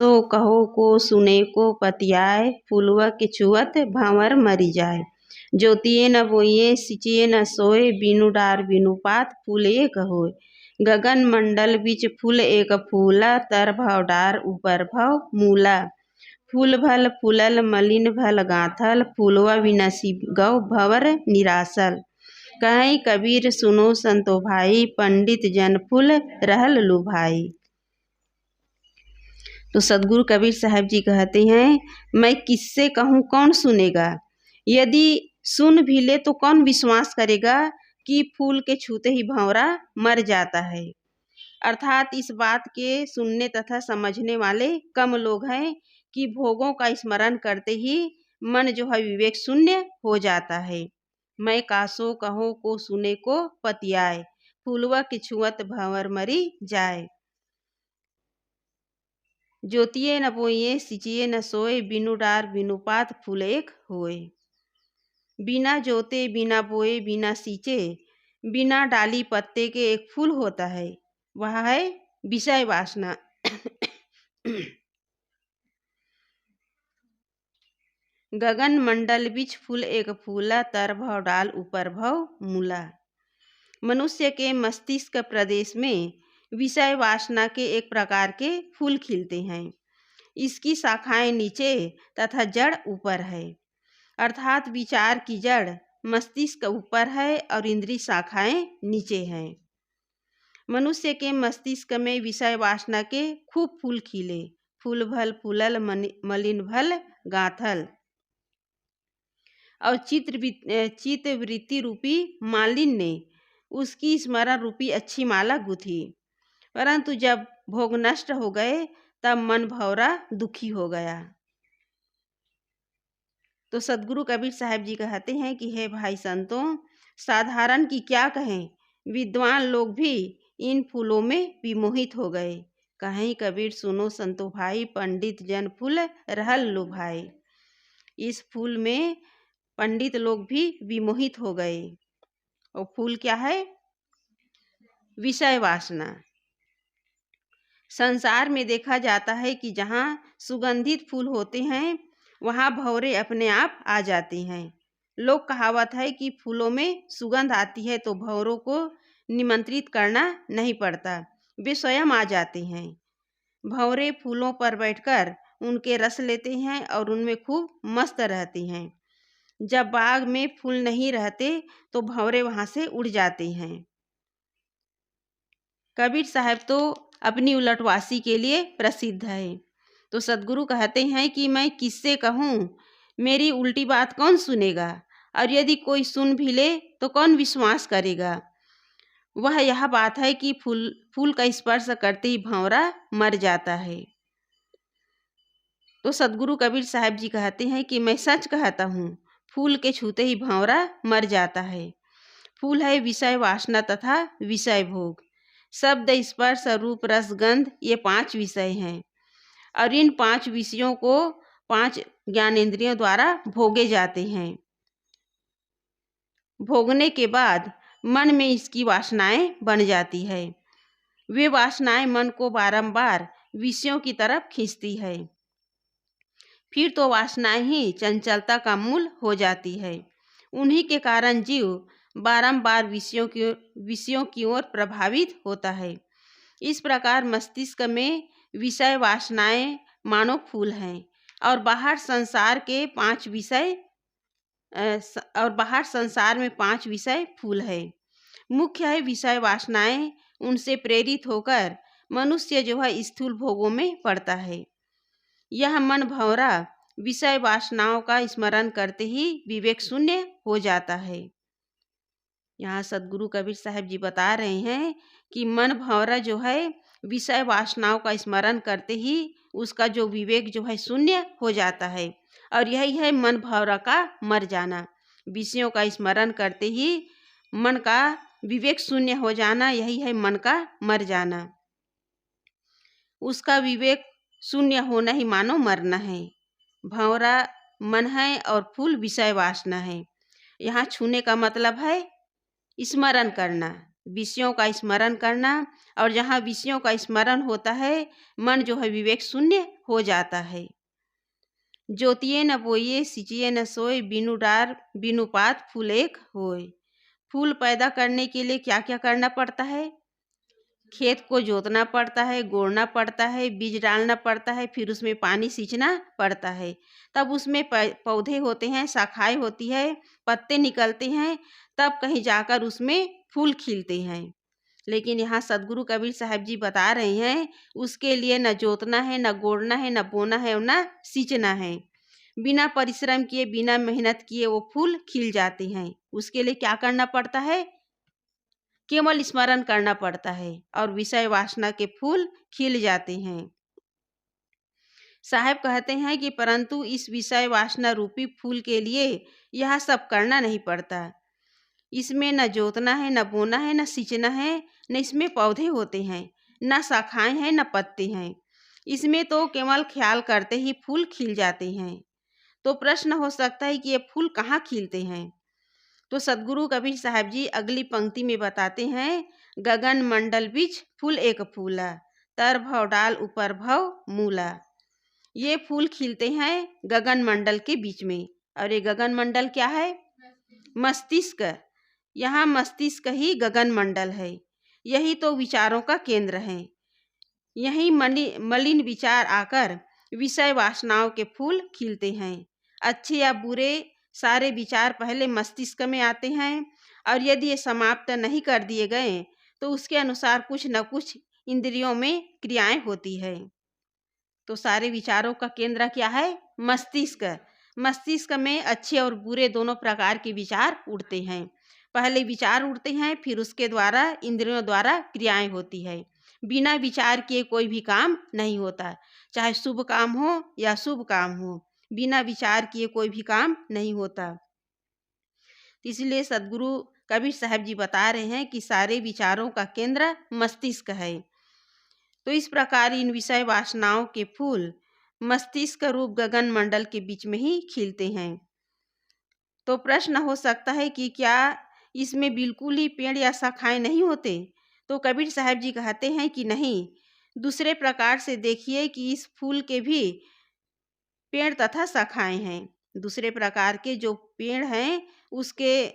तो कहो को सुने को पतियाए, फूलवा के छुअत भंवर मरी जाए। ज्योतिए न बोइए सिचिए न सोए, बिनु डार बिनु पात फूल एक होए। गगन मंडल बीच फूल एक फूला, तर भव डार ऊपर भव मूला। फूल भल फूलल मलिन भल गाथल, फूलवा विनसी गौ भंवर निरासल। कहीं कबीर सुनो संतो भाई, पंडित जन फूल रहल लुभाई। तो सदगुरु कबीर साहब जी कहते हैं, मैं किससे कहूँ कौन सुनेगा। यदि सुन भी ले तो कौन विश्वास करेगा कि फूल के छूते ही भंवरा मर जाता है। अर्थात इस बात के सुनने तथा समझने वाले कम लोग हैं कि भोगों का स्मरण करते ही मन जो है विवेक शून्य हो जाता है। मैं कासो कहो को सुने को पतियाए, फूलवा की छुअत भंवर मरी जाए। ज्योतिए न बोइए सिचिए न सोए, बिनु डार बिनु पात फूल एक होए। बिना जोते बिना बोए बिना सींचे, बिना डाली पत्ते के एक फूल होता है, वह है विषय वासना। गगन मंडल बीच फूल एक फूला, तर भव डाल ऊपर भव मूला। मनुष्य के मस्तिष्क प्रदेश में विषय वासना के एक प्रकार के फूल खिलते हैं। इसकी शाखाएं नीचे तथा जड़ ऊपर है। अर्थात विचार की जड़ मस्तिष्क ऊपर है और इंद्रिय शाखाएं नीचे हैं। मनुष्य के मस्तिष्क में विषय वासना के खूब फूल खिले, फूल भल फूलल मलिन भल गाथल। और चित्त वृत्ति रूपी मालिन ने उसकी स्मरण रूपी अच्छी माला गुथी। परंतु जब भोग नष्ट हो गए तब मन भौरा दुखी हो गया। तो सदगुरु कबीर साहब जी कहते हैं कि हे भाई संतों, साधारण की क्या कहें, विद्वान लोग भी इन फूलों में विमोहित हो गए। कहीं कबीर सुनो संतो भाई, पंडित जन फूल रहल लुभाए। इस फूल में पंडित लोग भी विमोहित हो गए। और फूल क्या है? विषय वासना। संसार में देखा जाता है कि जहाँ सुगंधित फूल होते हैं वहाँ भंवरे अपने आप आ जाते हैं। लोक कहावत है कि फूलों में सुगंध आती है तो भंवरों को निमंत्रित करना नहीं पड़ता, वे स्वयं आ जाते हैं। भंवरे फूलों पर बैठकर उनके रस लेते हैं और उनमें खूब मस्त रहते हैं। जब बाग में फूल नहीं रहते तो भंवरे वहाँ से उड़ जाते हैं। कबीर साहब तो अपनी उलटवासी के लिए प्रसिद्ध है। तो सदगुरु कहते हैं कि मैं किससे कहूँ, मेरी उल्टी बात कौन सुनेगा, और यदि कोई सुन भी ले तो कौन विश्वास करेगा। वह यह बात है कि फूल का स्पर्श करते ही भंवरा मर जाता है। तो सदगुरु कबीर साहब जी कहते हैं कि मैं सच कहता हूँ, फूल के छूते ही भंवरा मर जाता है। फूल है विषय वासना तथा विषय भोग। शब्द स्पर्श रूप रस गंध, ये 5 विषय हैं और इन 5 विषयों को 5 ज्ञानेंद्रियों द्वारा भोगे जाते हैं। भोगने के बाद मन में इसकी वासनाएं बन जाती है। वे वासनाएं मन को बारंबार विषयों की तरफ खींचती है। फिर तो वासनाएं ही चंचलता का मूल हो जाती है। उन्हीं के कारण जीव बारंबार विषयों की ओर प्रभावित होता है। इस प्रकार मस्तिष्क में विषय वासनाएं मानो फूल हैं और बाहर संसार में 5 विषय फूल है। मुख्य है विषय वासनाएं, उनसे प्रेरित होकर मनुष्य जो है स्थूल भोगों में पड़ता है। यह मन भंवरा विषय वासनाओं का स्मरण करते ही विवेक शून्य हो जाता है। यहाँ सदगुरु कबीर साहब जी बता रहे हैं कि मन भंवरा जो है विषय वासनाओं का स्मरण करते ही उसका जो विवेक जो है शून्य हो जाता है। और यही है मन भंवरा का मर जाना। विषयों का स्मरण करते ही मन का विवेक शून्य हो जाना, यही है मन का मर जाना। उसका विवेक शून्य होना ही मानो मरना है। भंवरा मन है और फूल विषय वासना है। यहाँ छूने का मतलब है स्मरण करना, विषयों का स्मरण करना। और जहाँ विषयों का स्मरण होता है मन जो है विवेक शून्य हो जाता है। जोतिए न बोइए सिंचिए न सोए, बिनु डार बिनु पात फूल एक होए। फूल पैदा करने के लिए क्या क्या करना पड़ता है? खेत को जोतना पड़ता है, गोड़ना पड़ता है, बीज डालना पड़ता है, फिर उसमें पानी सींचना पड़ता है। तब उसमें पौधे होते हैं, शाखाएं होती है, पत्ते निकलते हैं, तब कहीं जाकर उसमें फूल खिलते हैं। लेकिन यहाँ सदगुरु कबीर साहब जी बता रहे हैं, उसके लिए न जोतना है, न गोड़ना है, न बोना है और न सींचना है। बिना परिश्रम किए, बिना मेहनत किए वो फूल खिल जाते हैं। उसके लिए क्या करना पड़ता है? केवल स्मरण करना पड़ता है और विषय वासना के फूल खिल जाते हैं। साहब कहते हैं कि परंतु इस विषय वासना रूपी फूल के लिए यह सब करना नहीं पड़ता। इसमें न जोतना है, न बोना है, न सींचना है, न इसमें पौधे होते हैं, न शाखाएं हैं, न पत्ते हैं। इसमें तो केवल ख्याल करते ही फूल खिल जाते हैं। तो प्रश्न हो सकता है कि ये फूल कहाँ खिलते हैं? तो सदगुरु कबीर साहब जी अगली पंक्ति में बताते हैं, गगन मंडल बीच फूल एक फूला, तर भव डाल ऊपर भव मूला। ये फूल खिलते हैं गगन मंडल के बीच में। और ये गगन मंडल क्या है? मस्तिष्क। यहाँ मस्तिष्क ही गगन मंडल है। यही तो विचारों का केंद्र है। यही मलिन विचार आकर विषय वासनाओं के फूल खिलते हैं। अच्छे या बुरे सारे विचार पहले मस्तिष्क में आते हैं और यदि ये समाप्त नहीं कर दिए गए तो उसके अनुसार कुछ न कुछ इंद्रियों में क्रियाएं होती है। तो सारे विचारों का केंद्र क्या है? मस्तिष्क। मस्तिष्क में अच्छे और बुरे दोनों प्रकार के विचार उठते हैं। पहले विचार उठते हैं, फिर उसके द्वारा इंद्रियों द्वारा क्रियाएं होती है। बिना विचार किए कोई भी काम नहीं होता, चाहे शुभ काम हो या शुभ काम हो, बिना विचार किए कोई भी काम नहीं होता। इसलिए सदगुरु कबीर साहब जी बता रहे हैं कि सारे विचारों का केंद्र मस्तिष्क है। तो इस प्रकार इन विषय वासनाओं के फूल मस्तिष्क रूप गगन मंडल के बीच में ही खिलते हैं। तो प्रश्न हो सकता है कि क्या इसमें बिल्कुल ही पेड़ या शाखाएं नहीं होते? तो कबीर साहब जी कहते हैं कि नहीं, दूसरे प्रकार से देखिए कि इस फूल के भी पेड़ तथा शाखाएं हैं। दूसरे प्रकार के जो पेड़ हैं उसके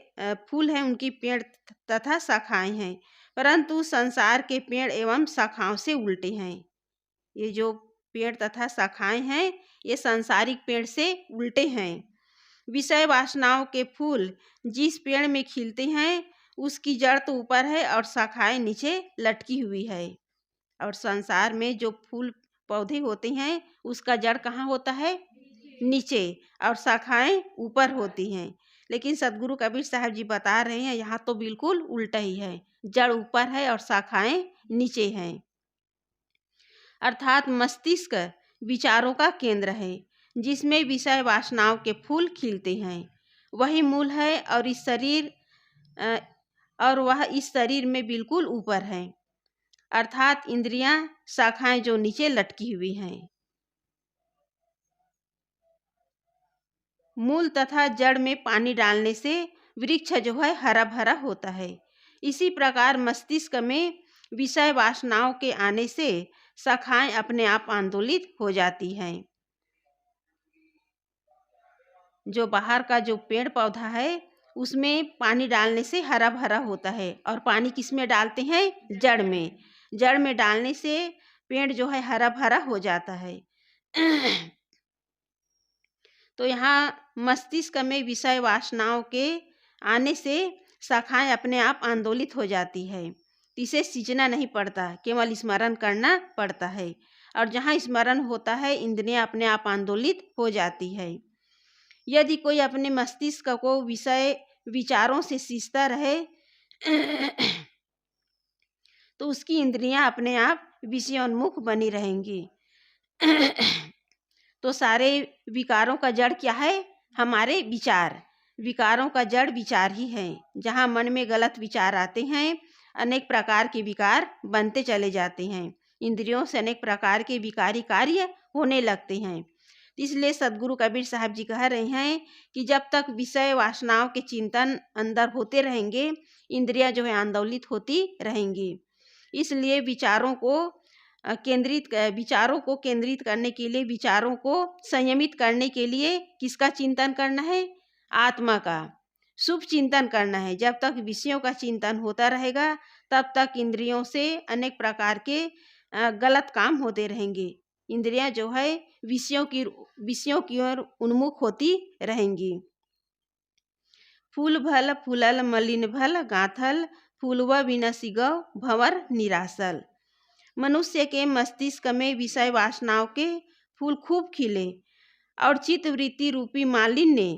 फूल हैं, उनकी पेड़ तथा शाखाएं हैं, परंतु संसार के पेड़ एवं शाखाओं से उल्टे हैं। ये जो पेड़ तथा शाखाएं हैं ये सांसारिक पेड़ से उल्टे हैं। विषय वासनाओं के फूल जिस पेड़ में खिलते हैं उसकी जड़ तो ऊपर है और शाखाएं नीचे लटकी हुई है। और संसार में जो फूल पौधे होते हैं उसका जड़ कहाँ होता है? नीचे, और शाखाएं ऊपर होती हैं। लेकिन सदगुरु कबीर साहब जी बता रहे हैं यहाँ तो बिल्कुल उल्टा ही है, जड़ ऊपर है और शाखाएं नीचे हैं। अर्थात मस्तिष्क विचारों का केंद्र है जिसमें विषय वासनाओं के फूल खिलते हैं। वही मूल है और वह इस शरीर में बिल्कुल ऊपर है, अर्थात इंद्रियां शाखाएं जो नीचे लटकी हुई हैं। मूल तथा जड़ में पानी डालने से वृक्ष जो है हरा भरा होता है। इसी प्रकार मस्तिष्क में विषय वासनाओं के आने से शाखाएं अपने आप आंदोलित हो जाती हैं। जो बाहर का जो पेड़ पौधा है उसमें पानी डालने से हरा भरा होता है, और पानी किस में डालते हैं? जड़ में। जड़ में डालने से पेड़ जो है हरा भरा हो जाता है। तो यहाँ मस्तिष्क में विषय वासनाओं के आने से शाखाएं अपने आप आंदोलित हो जाती है। इसे सींचना नहीं पड़ता, केवल स्मरण करना पड़ता है, और जहाँ स्मरण होता है इंद्रियां अपने आप आंदोलित हो जाती है। यदि कोई अपने मस्तिष्क को विषय विचारों से सींचता रहे तो उसकी इंद्रियां अपने आप विषयोन्मुख बनी रहेंगी। तो सारे विकारों का जड़ क्या है? हमारे विचार। विकारों का जड़ विचार ही है। जहाँ मन में गलत विचार आते हैं अनेक प्रकार के विकार बनते चले जाते हैं, इंद्रियों से अनेक प्रकार के विकारी कार्य होने लगते हैं। इसलिए सदगुरु कबीर साहब जी कह रहे हैं कि जब तक विषय वासनाओं के चिंतन अंदर होते रहेंगे इंद्रियां जो है आंदोलित होती रहेंगी। इसलिए विचारों को विचारों को केंद्रित करने के लिए, विचारों को संयमित करने के लिए किसका चिंतन करना है? आत्मा का, शुभ चिंतन करना है। जब तक विषयों का चिंतन होता रहेगा तब तक इंद्रियों से अनेक प्रकार के गलत काम होते रहेंगे। इंद्रियां जो है विषयों की ओर उन्मुख होती रहेंगी। फूल भल फूलल मलिन भल गाथल, फूलवा विनसी गौ भंवर निरासल। मनुष्य के मस्तिष्क में विषय वासनाओं के फूल खूब खिले और चित्तवृत्ति रूपी मालिन ने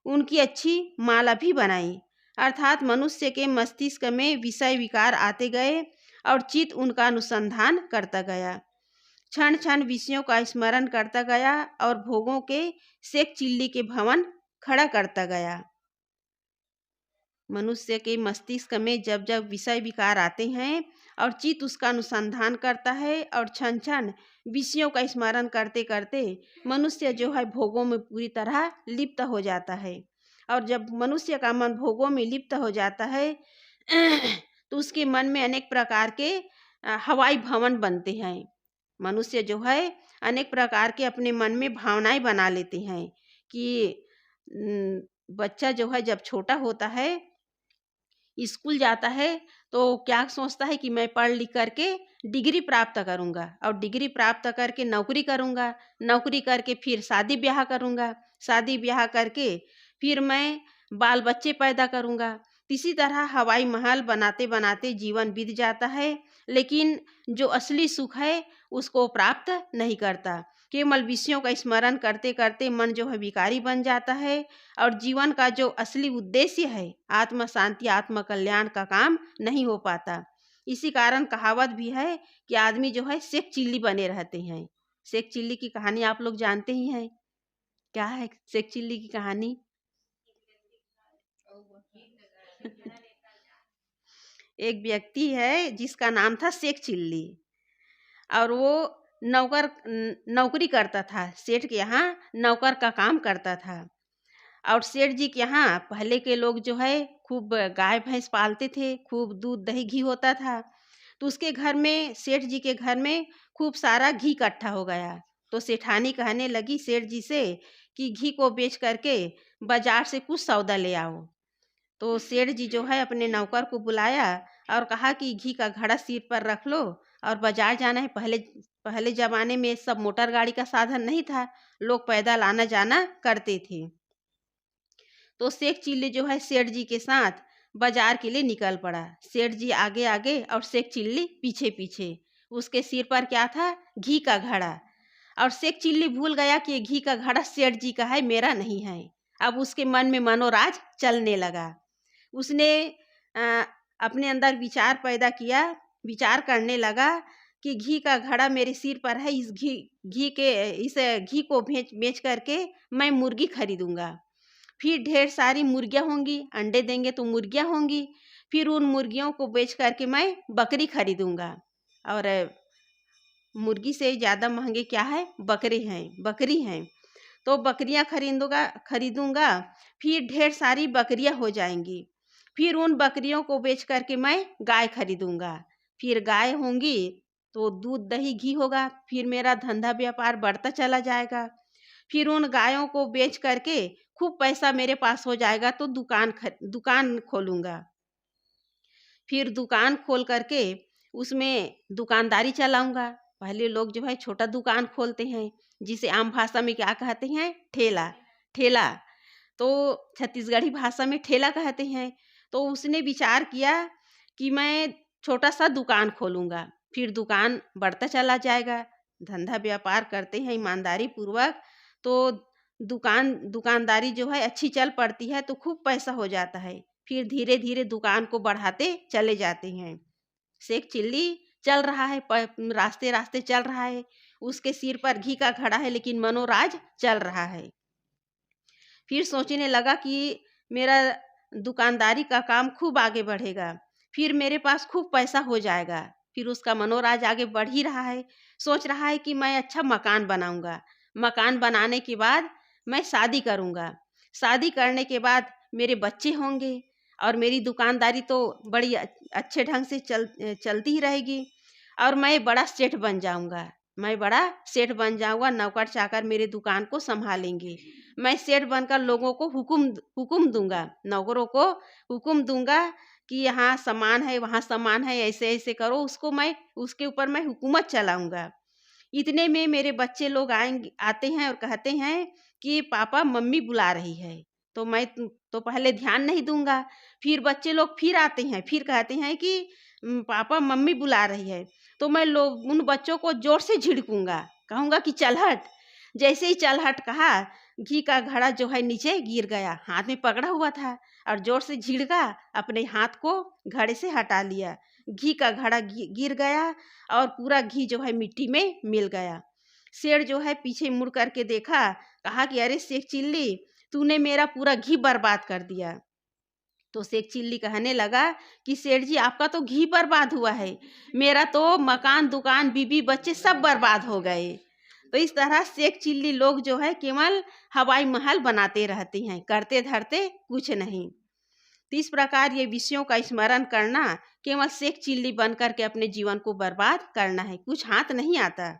उनकी अच्छी माला भी बनाई। अर्थात मनुष्य के मस्तिष्क में विषय विकार आते गए और चित्त उनका अनुसंधान करता गया, क्षण क्षण विषयों का स्मरण करता गया और भोगों के सेक चिल्ली के भवन खड़ा करता गया। मनुष्य के मस्तिष्क में जब जब विषय विकार आते हैं और चित्त उसका अनुसंधान करता है और क्षण क्षण विषयों का स्मरण करते करते मनुष्य जो है भोगों में पूरी तरह लिप्त हो जाता है। और जब मनुष्य का मन भोगों में लिप्त हो जाता है तो उसके मन में अनेक प्रकार के हवाई भवन बनते हैं। मनुष्य जो है अनेक प्रकार के अपने मन में भावनाएं बना लेते हैं कि बच्चा जो है जब छोटा होता है, स्कूल जाता है, तो क्या सोचता है कि मैं पढ़ लिख करके डिग्री प्राप्त करूंगा और डिग्री प्राप्त करके नौकरी करूंगा, नौकरी करके फिर शादी ब्याह करूंगा, शादी ब्याह करके फिर मैं बाल बच्चे पैदा करूंगा। इसी तरह हवाई महल बनाते बनाते जीवन बीत जाता है, लेकिन जो असली सुख है उसको प्राप्त नहीं करता। केवल विषयों का स्मरण करते करते मन जो है विकारी बन जाता है और जीवन का जो असली उद्देश्य है आत्म शांति आत्म कल्याण का काम नहीं हो पाता। इसी कारण कहावत भी है कि आदमी जो है सेक चिल्ली बने रहते हैं। सेक चिल्ली की कहानी आप लोग जानते ही हैं। क्या है सेक चिल्ली की कहानी? एक व्यक्ति है जिसका नाम था सेक चिल्ली और वो नौकरी करता था, सेठ के यहाँ नौकर का काम करता था। और सेठ जी के यहाँ पहले के लोग जो है खूब गाय भैंस पालते थे, खूब दूध दही घी होता था। तो उसके घर में, सेठ जी के घर में खूब सारा घी इकट्ठा हो गया। तो सेठानी कहने लगी सेठ जी से कि घी को बेच करके बाजार से कुछ सौदा ले आओ। तो सेठ जी जो है अपने नौकर को बुलाया और कहा कि घी का घड़ा सिर पर रख लो और बाजार जाना है। पहले ज़माने में सब मोटर गाड़ी का साधन नहीं था, लोग पैदल आना जाना करते थे। तो सेठ चिल्ली जो है सेठ जी के साथ बाजार के लिए निकल पड़ा। सेठ जी आगे आगे और सेठ चिल्ली पीछे पीछे। उसके सिर पर क्या था? घी का घड़ा। और सेठ चिल्ली भूल गया कि घी का घड़ा सेठ जी का है, मेरा नहीं है। अब उसके मन में मनोराज चलने लगा। उसने अपने अंदर विचार पैदा किया, विचार करने लगा कि घी का घड़ा मेरे सिर पर है, इस घी को बेच करके मैं मुर्गी खरीदूंगा। फिर ढेर सारी मुर्गियाँ होंगी, अंडे देंगे तो मुर्गियाँ होंगी। फिर उन मुर्गियों को बेच करके मैं बकरी खरीदूंगा। और मुर्गी से ज़्यादा महंगे क्या है? बकरी हैं। तो बकरियां खरीदूंगा। फिर ढेर सारी बकरियां हो जाएंगी। फिर उन बकरियों को बेच करके मैं गाय खरीदूंगा। फिर गाय होंगी तो दूध दही घी होगा। फिर मेरा धंधा व्यापार बढ़ता चला जाएगा। फिर उन गायों को बेच करके खूब पैसा मेरे पास हो जाएगा तो दुकान खोलूंगा। फिर दुकान खोल करके उसमें दुकानदारी चलाऊंगा। पहले लोग जो है छोटा दुकान खोलते हैं, जिसे आम भाषा में क्या कहते हैं? ठेला। तो छत्तीसगढ़ी भाषा में ठेला कहते हैं। तो उसने विचार किया कि मैं छोटा सा दुकान खोलूंगा। फिर दुकान बढ़ता चला जाएगा। धंधा व्यापार करते हैं ईमानदारी पूर्वक तो दुकानदारी जो है अच्छी चल पड़ती है तो खूब पैसा हो जाता है। फिर धीरे धीरे दुकान को बढ़ाते चले जाते हैं। सेठ चिल्ली चल रहा है, रास्ते रास्ते चल रहा है। उसके सिर पर घी का घड़ा है लेकिन मनोराज चल रहा है। फिर सोचने लगा कि मेरा दुकानदारी का काम खूब आगे बढ़ेगा, फिर मेरे पास खूब पैसा हो जाएगा। फिर उसका मनोराज आगे बढ़ ही रहा है। सोच रहा है कि मैं अच्छा मकान बनाऊंगा। मकान बनाने के बाद मैं शादी करूंगा। शादी करने के बाद मेरे बच्चे होंगे और मेरी दुकानदारी तो बड़ी अच्छे ढंग से चलती ही रहेगी। और मैं बड़ा सेठ बन जाऊंगा। मैं बड़ा सेठ बन जाऊंगा, नौकर चाकर मेरे दुकान को संभालेंगे। मैं सेठ बनकर लोगों को हुक्म हुक्म दूंगा, नौकरों को हुक्म दूंगा कि यहाँ सामान है, वहाँ सामान है, ऐसे ऐसे करो, उसको मैं उसके ऊपर मैं हुकूमत चलाऊंगा। इतने में मेरे बच्चे लोग आते हैं और कहते हैं कि पापा मम्मी बुला रही है। तो मैं तो पहले ध्यान नहीं दूंगा। फिर बच्चे लोग फिर आते हैं, फिर कहते हैं कि पापा मम्मी बुला रही है। तो मैं लोग उन बच्चों को जोर से झिड़कूंगा, कहूंगा कि चल हट। जैसे ही चल हट कहा, घी का घड़ा जो है नीचे गिर गया, हाथ में पकड़ा हुआ था, और जोर से झिड़का, अपने हाथ को घड़े से हटा लिया। घी का घड़ा गिर गया और पूरा घी जो है मिट्टी में मिल गया। शेर जो है पीछे मुड़ करके देखा, कहा कि अरे शेख चिल्ली, तूने मेरा पूरा घी बर्बाद कर दिया। तो शेख चिल्ली कहने लगा कि सेठ जी, आपका तो घी बर्बाद हुआ है, मेरा तो मकान दुकान बीबी बच्चे सब बर्बाद हो गए। तो इस तरह शेख चिल्ली लोग जो है केवल हवाई महल बनाते रहते हैं, करते धरते कुछ नहीं। तो इस प्रकार ये विषयों का स्मरण करना केवल शेख चिल्ली बन करके अपने जीवन को बर्बाद करना है, कुछ हाथ नहीं आता।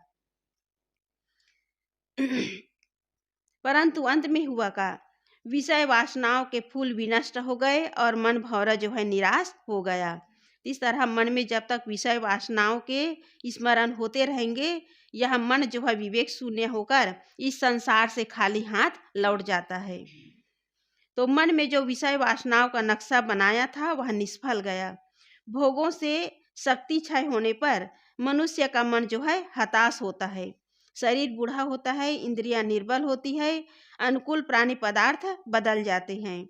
परंतु अंत में हुआ का, विषय वासनाओं के फूल भी नष्ट हो गए और मन भौरा जो है निराश हो गया। इस तरह मन में जब तक विषय वासनाओं के स्मरण होते रहेंगे, यह मन जो है विवेक शून्य होकर इस संसार से खाली हाथ लौट जाता है। तो मन में जो विषय वासनाओं का नक्शा बनाया था वह निष्फल गया। भोगों से शक्ति क्षय होने पर मनुष्य का मन जो है हताश होता है, शरीर बूढ़ा होता है, इंद्रियां निर्बल होती है, अनुकूल प्राणी पदार्थ बदल जाते हैं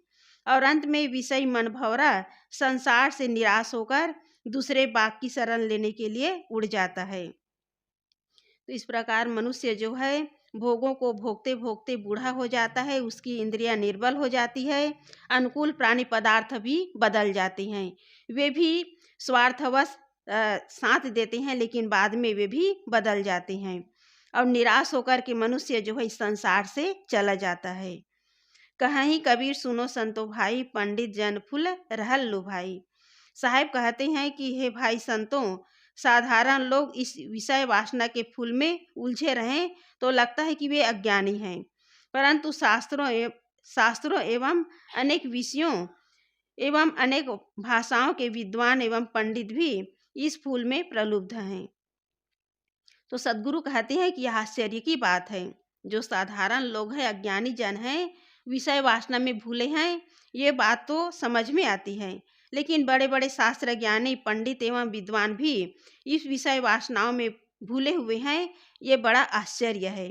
और अंत में विषय मन भौरा संसार से निराश होकर दूसरे बाग की शरण लेने के लिए उड़ जाता है। तो इस प्रकार मनुष्य जो है भोगों को भोगते भोगते बूढ़ा हो जाता है, उसकी इंद्रियां निर्बल हो जाती है, अनुकूल प्राणी पदार्थ भी बदल जाते हैं, वे भी स्वार्थवश साथ देते हैं, लेकिन बाद में वे भी बदल जाते हैं और निराश होकर के मनुष्य जो है इस संसार से चला जाता है। कहीं कबीर सुनो संतो भाई, पंडित जन फूल रहल लो भाई। साहेब कहते हैं कि हे भाई संतों, साधारण लोग इस विषय वासना के फूल में उलझे रहें तो लगता है कि वे अज्ञानी हैं, परंतु शास्त्रों एवं अनेक विषयों एवं अनेक भाषाओं के विद्वान एवं पंडित भी इस फूल में प्रलुब्ध हैं। तो सद्गुरु कहते हैं कि यह आश्चर्य की बात है, जो साधारण लोग हैं, अज्ञानी जन हैं, विषय वासना में भूले हैं, ये बात तो समझ में आती है, लेकिन बड़े बड़े शास्त्र ज्ञानी पंडित एवं विद्वान भी इस विषय वासनाओं में भूले हुए हैं, ये बड़ा आश्चर्य है।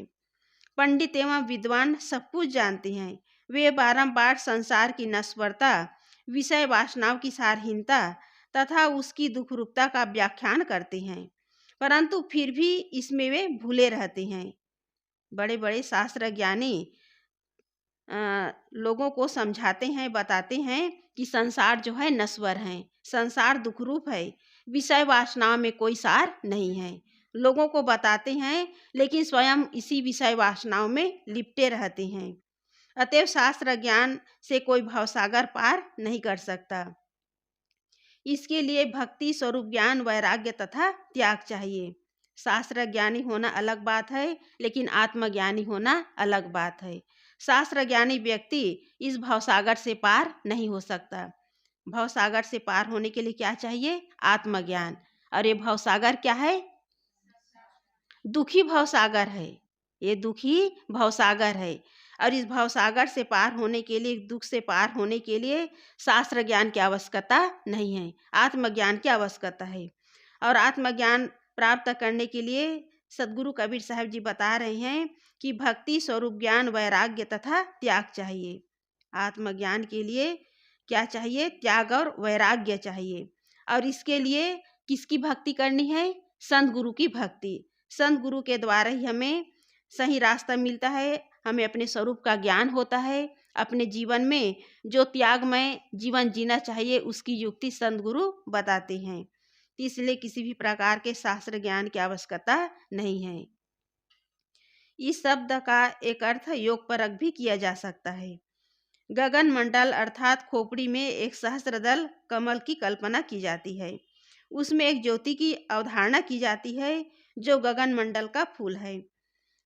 पंडित एवं विद्वान सब कुछ जानते हैं, वे बारंबार संसार की नश्वरता, विषय वासनाओं की सारहीनता तथा उसकी दुखरूपता का व्याख्यान करते हैं, परंतु फिर भी इसमें वे भूले रहते हैं। बड़े बड़े शास्त्र ज्ञानी लोगों को समझाते हैं, बताते हैं कि संसार जो है नश्वर है, संसार दुखरूप है, विषय वासनाओं में कोई सार नहीं है, लोगों को बताते हैं, लेकिन स्वयं इसी विषय वासनाओं में लिपटे रहते हैं। अतएव शास्त्र ज्ञान से कोई भवसागर पार नहीं कर सकता। इसके लिए भक्ति, स्वरूप ज्ञान, वैराग्य तथा त्याग चाहिए। शास्त्र ज्ञानी होना अलग बात है, लेकिन आत्मज्ञानी होना अलग बात है। शास्त्र ज्ञानी व्यक्ति इस भवसागर से पार नहीं हो सकता। भवसागर से पार होने के लिए क्या चाहिए? आत्मज्ञान। और ये भवसागर क्या है? दुखी भवसागर है, ये दुखी भवसागर है। और इस भवसागर से पार होने के लिए, दुख से पार होने के लिए शास्त्र ज्ञान की आवश्यकता नहीं है, आत्मज्ञान की आवश्यकता है। और आत्मज्ञान प्राप्त करने के लिए सदगुरु कबीर साहब जी बता रहे हैं कि भक्ति, स्वरूप ज्ञान, वैराग्य तथा त्याग चाहिए। आत्मज्ञान के लिए क्या चाहिए? त्याग और वैराग्य चाहिए। और इसके लिए किसकी भक्ति करनी है? संत गुरु की भक्ति। संत गुरु के द्वारा ही हमें सही रास्ता मिलता है, हमें अपने स्वरूप का ज्ञान होता है, अपने जीवन में जो त्यागमय जीवन जीना चाहिए उसकी युक्ति संत गुरु बताते हैं। इसलिए किसी भी प्रकार के शास्त्र ज्ञान की आवश्यकता नहीं है। इस शब्द का एक अर्थ योग परक भी किया जा सकता है। गगन मंडल अर्थात खोपड़ी में एक सहस्त्रदल कमल की कल्पना की जाती है। उसमें एक ज्योति की अवधारणा की जाती है जो गगन मंडल का फूल है।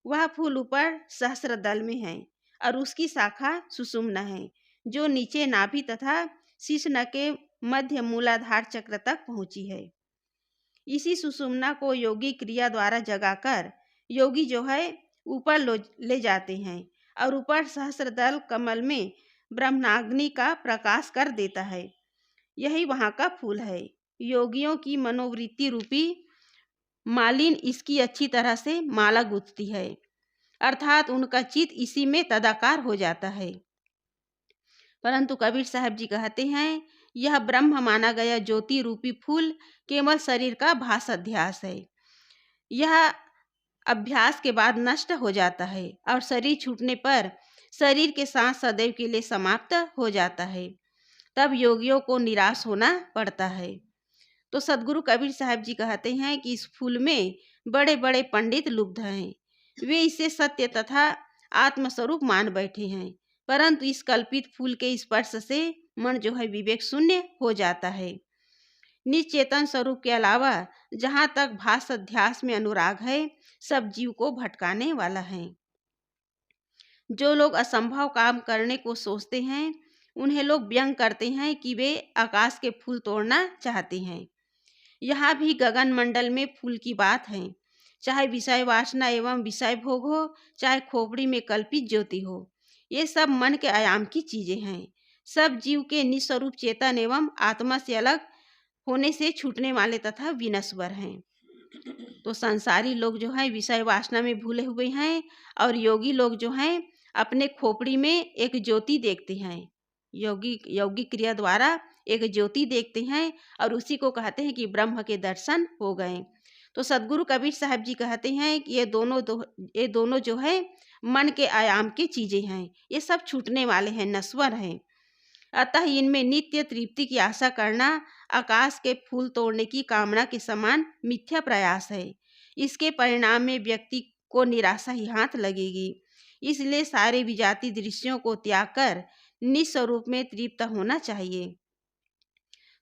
वह फूल ऊपर सहस्त्रदल में है और उसकी शाखा सुषुम्ना है जो नीचे नाभि तथा शीर्षनख के मध्य मूलाधार चक्र तक पहुंची है। इसी सुषुम्ना को योगी क्रिया द्वारा जगाकर योगी जो है ऊपर ले जाते हैं और ऊपर सहस्त्रदल कमल में ब्रह्माग्नि का प्रकाश कर देता है। यही वहाँ का फूल है। योगियों की मनोवृत्ति रूपी मालिन इसकी अच्छी तरह से माला गूंथती है, अर्थात उनका चित्त इसी में तदाकार हो जाता है। परंतु कबीर साहब जी कहते हैं, यह ब्रह्म माना गया ज्योति रूपी फूल केवल शरीर का भास अध्यास है। यह अभ्यास के बाद नष्ट हो जाता है और शरीर छूटने पर शरीर के साथ सदैव के लिए समाप्त हो जाता है। तब योगियों को निराश होना पड़ता है। तो सदगुरु कबीर साहब जी कहते हैं कि इस फूल में बड़े बड़े पंडित लुब्ध हैं। वे इसे सत्य तथा आत्मस्वरूप मान बैठे हैं, परंतु इस कल्पित फूल के स्पर्श से मन जो है विवेक शून्य हो जाता है। निश्चेतन स्वरूप के अलावा जहाँ तक भास अध्यास में अनुराग है, सब जीव को भटकाने वाला है। जो लोग असंभव काम करने को सोचते हैं, उन्हें लोग व्यंग करते हैं कि वे आकाश के फूल तोड़ना चाहते हैं। यहाँ भी गगन मंडल में फूल की बात है। चाहे विषय वासना एवं विषय भोग हो, चाहे खोपड़ी में कल्पित ज्योति हो, ये सब मन के आयाम की चीजें हैं। सब जीव के निस्वरूप चेतन एवं आत्मा से अलग होने से छूटने वाले तथा विनश्वर हैं। तो संसारी लोग जो हैं विषय वासना में भूले हुए हैं और योगी लोग जो हैं अपने खोपड़ी में एक ज्योति देखते हैं। योगी क्रिया द्वारा एक ज्योति देखते हैं और उसी को कहते हैं कि ब्रह्म के दर्शन हो गए। तो सदगुरु कबीर साहब जी कहते हैं कि ये दोनों जो है मन के आयाम की चीजें हैं। ये सब छूटने वाले हैं, नश्वर हैं। अतः इनमें नित्य तृप्ति की आशा करना आकाश के फूल तोड़ने की कामना के समान मिथ्या प्रयास है। इसके परिणाम में व्यक्ति को निराशा ही हाथ लगेगी। इसलिए सारे विजाति दृश्यों को त्याग कर निस्वरूप में तृप्त होना चाहिए।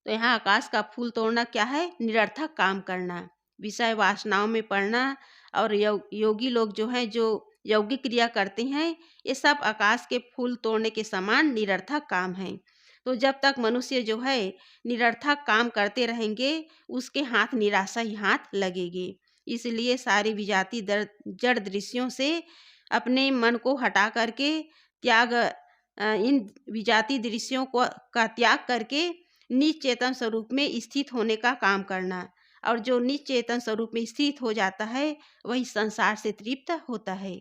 तो यहाँ आकाश का फूल तोड़ना क्या है? निरर्थक काम करना, विषय वासनाओं में पड़ना। और योगी लोग जो हैं, जो यौगिक क्रिया करते हैं, ये सब आकाश के फूल तोड़ने के समान निरर्थक काम है। तो जब तक मनुष्य जो है निरर्थक काम करते रहेंगे, उसके हाथ निराशा ही हाथ लगेगी। इसलिए सारी विजाति जड़ दृश्यों से अपने मन को हटा करके इन विजाति दृश्यों का त्याग करके निश्चेतन स्वरूप में स्थित होने का काम करना। और जो निश्चेतन स्वरूप में स्थित हो जाता है वही संसार से तृप्त होता है।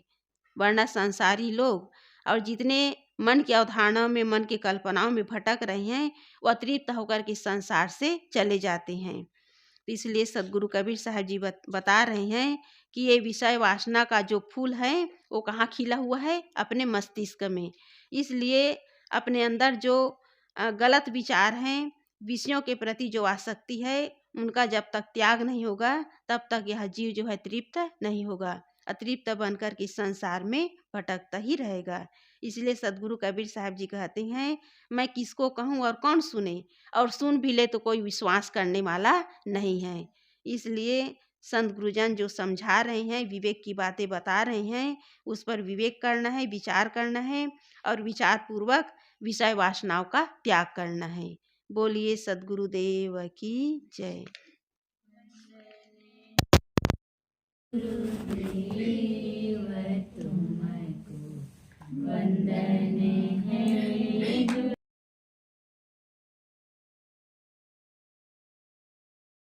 वरना संसारी लोग और जितने मन की अवधारणाओं में, मन की कल्पनाओं में भटक रहे हैं, वो अतृप्त होकर के संसार से चले जाते हैं। तो इसलिए सदगुरु कबीर साहब जी बता रहे हैं कि ये विषय वासना का जो फूल है वो कहाँ खिला हुआ है? अपने मस्तिष्क में। इसलिए अपने अंदर जो गलत विचार हैं, विषयों के प्रति जो आसक्ति है, उनका जब तक त्याग नहीं होगा तब तक यह जीव जो है तृप्त नहीं होगा। अतृप्त बनकर के संसार में भटकता ही रहेगा। इसलिए सदगुरु कबीर साहब जी कहते हैं, मैं किसको कहूँ और कौन सुने, और सुन भी ले तो कोई विश्वास करने वाला नहीं है। इसलिए संत गुरुजन जो समझा रहे हैं, विवेक की बातें बता रहे हैं, उस पर विवेक करना है, विचार करना है और विचार पूर्वक विषय वासनाओं का त्याग करना है। बोलिए सदगुरुदेव की जय। गुरुदेव तुमको वंदन है।